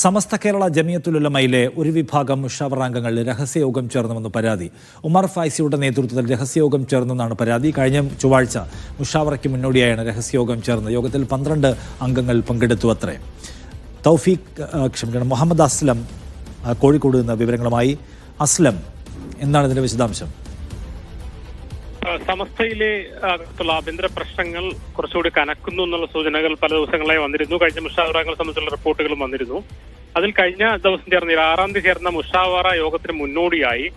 സമസ്ത കേരള ജമിയത്തുലുലമയിലെ ഒരു വിഭാഗം മുഷാവറ അംഗങ്ങൾ രഹസ്യയോഗം ചേർന്നുവെന്ന് പരാതി. ഉമർ ഫൈസിയുടെ നേതൃത്വത്തിൽ രഹസ്യയോഗം ചേർന്നെന്നാണ് പരാതി. കഴിഞ്ഞ ചൊവ്വാഴ്ച മുഷാവറയ്ക്ക് മുന്നോടിയായാണ് രഹസ്യയോഗം ചേർന്നത്. യോഗത്തിൽ 12 അംഗങ്ങൾ പങ്കെടുത്തു അത്രേ. മുഹമ്മദ് അസ്ലം കോഴിക്കോട് നിന്ന് വിവരങ്ങളുമായി. അസ്ലം, എന്താണ് ഇതിന്റെ വിശദാംശം? സമസ്തയിലെ ആഭ്യന്തര പ്രശ്നങ്ങൾ കുറച്ചുകൂടി കനക്കുന്നു എന്നുള്ള സൂചനകൾ പല ദിവസങ്ങളായി വന്നിരുന്നു. കഴിഞ്ഞ മുഷാവറകളെ സംബന്ധിച്ചുള്ള റിപ്പോർട്ടുകളും വന്നിരുന്നു. അതിൽ കഴിഞ്ഞ ദിവസം ചേർന്ന 6-ാം തീയതി ചേർന്ന മുഷാവറ യോഗത്തിന് മുന്നോടിയായി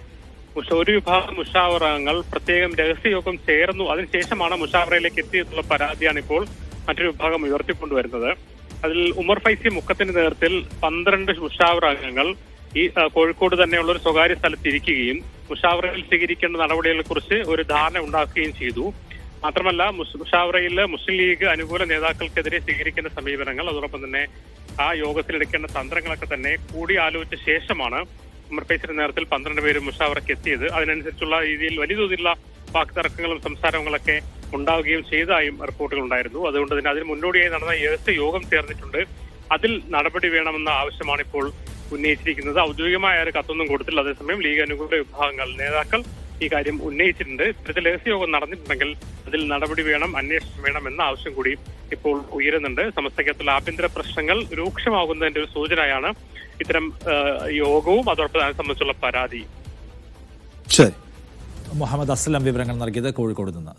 ഒരു വിഭാഗം മുഷാവറകൾ പ്രത്യേകം രഹസ്യയോഗം ചേർന്നു. അതിനുശേഷമാണ് മുഷാവറയിലേക്ക് എത്തിയെന്നുള്ള പരാതിയാണ് ഇപ്പോൾ മറ്റൊരു വിഭാഗം ഉയർത്തിക്കൊണ്ടുവരുന്നത്. അതിൽ ഉമർ ഫൈസി മുക്കത്തിന്റെ നേതൃത്വത്തിൽ 12 മുഷാവറ അംഗങ്ങൾ ഈ കോഴിക്കോട് തന്നെയുള്ള ഒരു സ്വകാര്യ സ്ഥലത്തിരിക്കുകയും മുഷാവറയിൽ സ്വീകരിക്കേണ്ട നടപടികളെ കുറിച്ച് ഒരു ധാരണ ഉണ്ടാക്കുകയും ചെയ്തു. മാത്രമല്ല, മുഷാവറയിൽ മുസ്ലിം ലീഗ് അനുകൂല നേതാക്കൾക്കെതിരെ സ്വീകരിക്കേണ്ട സമീപനങ്ങൾ, അതോടൊപ്പം തന്നെ ആ യോഗത്തിലെടുക്കേണ്ട തന്ത്രങ്ങളൊക്കെ തന്നെ കൂടി ആലോചിച്ച ശേഷമാണ് ഉമർ ഫൈസിയുടെ നേതൃത്വത്തിൽ 12 പേര് മുഷാവറയ്ക്ക് എത്തിയത്. അതിനനുസരിച്ചുള്ള രീതിയിൽ വലിയ തോതിലുള്ള വാക്തർക്കങ്ങളും സംസാരങ്ങളൊക്കെ ഉണ്ടാവുകയും ചെയ്തതായും റിപ്പോർട്ടുകൾ ഉണ്ടായിരുന്നു. അതുകൊണ്ട് തന്നെ അതിന് മുന്നോടിയായി നടന്ന രഹസ്യ യോഗം ചേർന്നിട്ടുണ്ട്. അതിൽ നടപടി വേണമെന്ന ആവശ്യമാണ് ഇപ്പോൾ ഉന്നയിച്ചിരിക്കുന്നത്. ഔദ്യോഗികമായ ഒരു കത്തൊന്നും കൊടുത്തില്ല. അതേസമയം ലീഗ് അനുകൂല വിഭാഗങ്ങൾ നേതാക്കൾ ഈ കാര്യം ഉന്നയിച്ചിട്ടുണ്ട്. ഇത്തരത്തിൽ രഹസ്യയോഗം നടന്നിട്ടുണ്ടെങ്കിൽ അതിൽ നടപടി വേണം, അന്വേഷണം വേണം എന്ന ആവശ്യം കൂടി ഇപ്പോൾ ഉയരുന്നുണ്ട്. സമസ്തയ്ക്കകത്തുള്ള ആഭ്യന്തര പ്രശ്നങ്ങൾ രൂക്ഷമാകുന്നതിന്റെ ഒരു സൂചനയാണ് ഇത്തരം യോഗവും അതോടൊപ്പം അതിനെ സംബന്ധിച്ചുള്ള പരാതി. ശരി, മുഹമ്മദ് അസ്ലം വിവരങ്ങൾ നൽകിയത് കോഴിക്കോട് നിന്ന്.